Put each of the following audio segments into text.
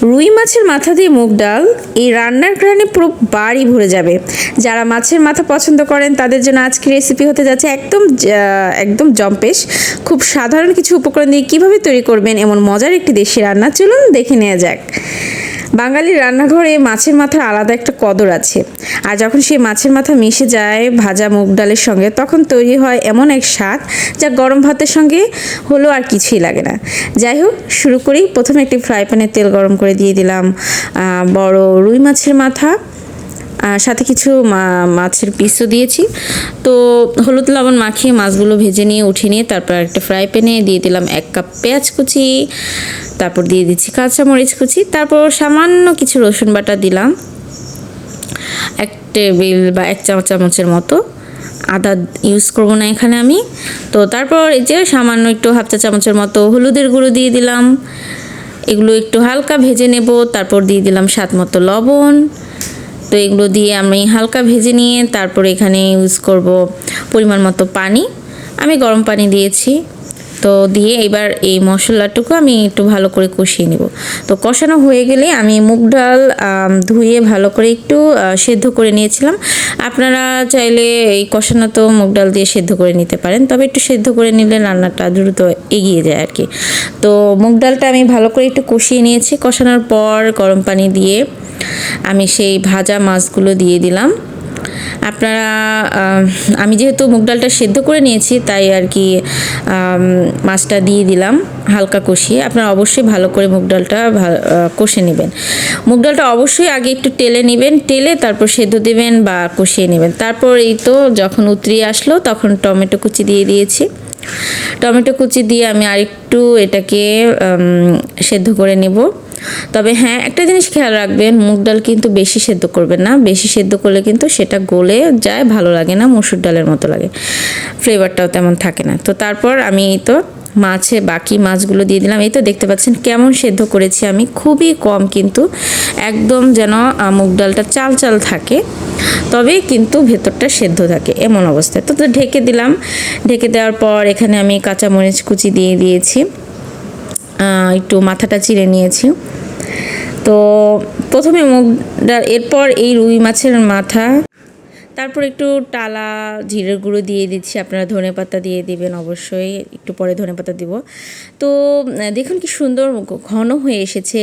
রুই মাছের মাথা দিয়ে মুগ ডাল এই রান্নার ঘ্রাণে পুরো বাড়ি ভরে যাবে। যারা মাছের মাথা পছন্দ করেন তাদের জন্য আজকের রেসিপি হতে যাচ্ছে একদম জম্পেশ। খুব সাধারণ কিছু উপকরণ দিয়ে কীভাবে তৈরি করবেন এমন মজার একটি দেশি রান্না, চলুন দেখে নেওয়া যাক। বাঙালির রান্নাঘরে মাছের মাথার আলাদা একটা কদর আছে, আর যখন সেই মাছের মাথা মিশে যায় ভাজা মুগ ডালের সঙ্গে তখন তৈরি হয় এমন এক স্বাদ যা গরম ভাতের সঙ্গে হলেও আর কিছুই লাগে না। যাই হোক, শুরু করি। প্রথমে একটি ফ্রাই প্যানে তেল গরম করে দিয়ে দিলাম বড় রুই মাছের মাথা, সাথে কিছু মাছের পিসও দিয়েছি। তো হলুদ লবণ মাখিয়ে মাছগুলো ভেজে নিয়ে উঠিয়ে নিয়ে তারপর একটা ফ্রাই প্যানে দিয়ে দিলাম 1 কাপ পেঁয়াজ কুচি, তারপর দিয়ে দিচ্ছি কাঁচামরিচ কুচি, তারপর সামান্য কিছু রসুন বাটা দিলাম 1 টেবিল বা 1 চামচের মতো। আদা ইউজ করবো না এখানে আমি। তো তারপর এই যে সামান্য একটু 1/2 চা চামচের মতো হলুদের গুঁড়ো দিয়ে দিলাম। এগুলো একটু হালকা ভেজে নেব। তারপর দিয়ে দিলাম স্বাদ মতো লবণ। তো এগুলো দিয়ে আমি হালকা ভেজে নিয়ে তারপর এখানে ইউজ করব পরিমাণ মতো পানি। আমি গরম পানি দিয়েছি। তো দিয়ে এবার এই মশলাটুকু আমি একটু ভালো করে কষিয়ে নেব। তো কষানো হয়ে গেলে আমি মুগ ডাল ধুয়ে ভালো করে একটু সেদ্ধ করে নিয়েছিলাম। আপনারা চাইলে এই কষানো তো মুগ ডাল দিয়ে সেদ্ধ করে নিতে পারেন, তবে একটু সেদ্ধ করে নিলে রান্নাটা দ্রুত এগিয়ে যায় আর কি। তো মুগ ডালটা আমি ভালো করে একটু কষিয়ে নিয়েছি। কষানোর পর গরম পানি দিয়ে আমি সেই ভাজা মাছগুলো দিয়ে দিলাম। আপনারা আমি যেহেতু মুগ ডালটা সেদ্ধ করে নিয়েছি তাই আর কি মাছটা দিয়ে দিলাম হালকা কষিয়ে। আপনারা অবশ্যই ভালো করে মুগ ডালটা কষে নেবেন। মুগ ডালটা অবশ্যই আগে একটু টেলে নেবেন, টেলে তারপর সেদ্ধ দেবেন বা কষিয়ে নেবেন। তারপর এই তো যখন উতরিয়ে আসলো তখন টমেটো কুচি দিয়ে দিয়েছি। টমেটো কুচি দিয়ে আমি আরেকটু এটাকে সেদ্ধ করে নেব। তবে হ্যাঁ, একটা জিনিস খেয়াল রাখবেন, মুগ ডাল কিন্তু বেশি সেদ্ধ করবেন না। বেশি সেদ্ধ করলে কিন্তু সেটা গলে যায়, ভালো লাগে না, মসুর ডালের মতো লাগে, ফ্লেভারটাও তেমন থাকে না। তো তারপর আমি এই তো বাকি মাছগুলো দিয়ে দিলাম। এই তো দেখতে পাচ্ছেন কেমন সেদ্ধ করেছি আমি, খুবই কম, কিন্তু একদম যেন মুগ ডালটা চাল চাল থাকে তবে কিন্তু ভেতরটা সেদ্ধ থাকে এমন অবস্থায়। তো ঢেকে দিলাম। ঢেকে দেওয়ার পর এখানে আমি কাঁচামরিচ কুচি দিয়ে দিয়েছি, একটু মাথাটা চিড়ে নিয়েছি। তো প্রথমে মুগ ডাল, এরপর এই রুই মাছের মাথা, তারপর একটু টালা জিরের গুঁড়ো দিয়ে দিচ্ছি। আপনারা ধনেপাতা দিয়ে দিবেন অবশ্যই, একটু পরে ধনেপাতা দিব। তো দেখুন কি সুন্দর ঘন হয়ে এসেছে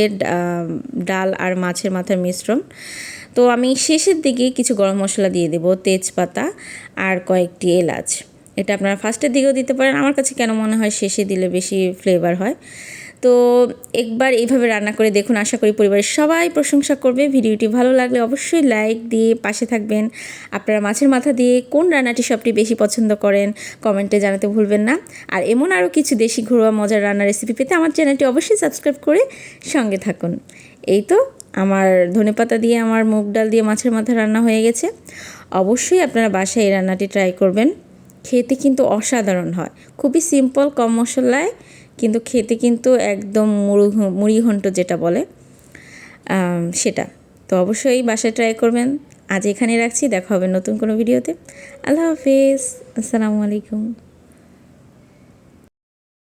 ডাল আর মাছের মাথার মিশ্রণ। তো আমি শেষের দিকে কিছু গরম মশলা দিয়ে দেব, তেজপাতা আর কয়েকটি এলাচ। এটা আপনারা ফার্স্টের দিকেও দিতে পারেন, আমার কাছে কেন মনে হয় শেষে দিলে বেশি ফ্লেভার হয়। তো একবার এইভাবে রান্না করে দেখুন, আশা করি পরিবারের সবাই প্রশংসা করবে। ভিডিওটি ভালো লাগলে অবশ্যই লাইক দিয়ে পাশে থাকবেন। আপনারা মাছের মাথা দিয়ে কোন রান্নাটি সবচেয়ে বেশি পছন্দ করেন কমেন্টে জানাতে ভুলবেন না। আর এমন আরও কিছু দেশি ঘরোয়া মজার রান্নার রেসিপি পেতে আমার চ্যানেলটি অবশ্যই সাবস্ক্রাইব করে সঙ্গে থাকুন। এই তো আমার ধনেপাতা দিয়ে আমার মুগ ডাল দিয়ে মাছের মাথা রান্না হয়ে গেছে। অবশ্যই আপনারা বাসায় এই রান্নাটি ট্রাই করবেন। খেতে কিন্তু অসাধারণ হয়, খুবই সিম্পল, কম মশলায়, কিন্তু খেতে কিন্তু একদম মুড়ি ঘন্ট যেটা বলে সেটা। তো অবশ্যই বাসায় ট্রাই করবেন। আজ এখানে রাখছি, দেখা হবে নতুন কোনো ভিডিওতে। আল্লাহ হাফেজ, আসসালামু আলাইকুম।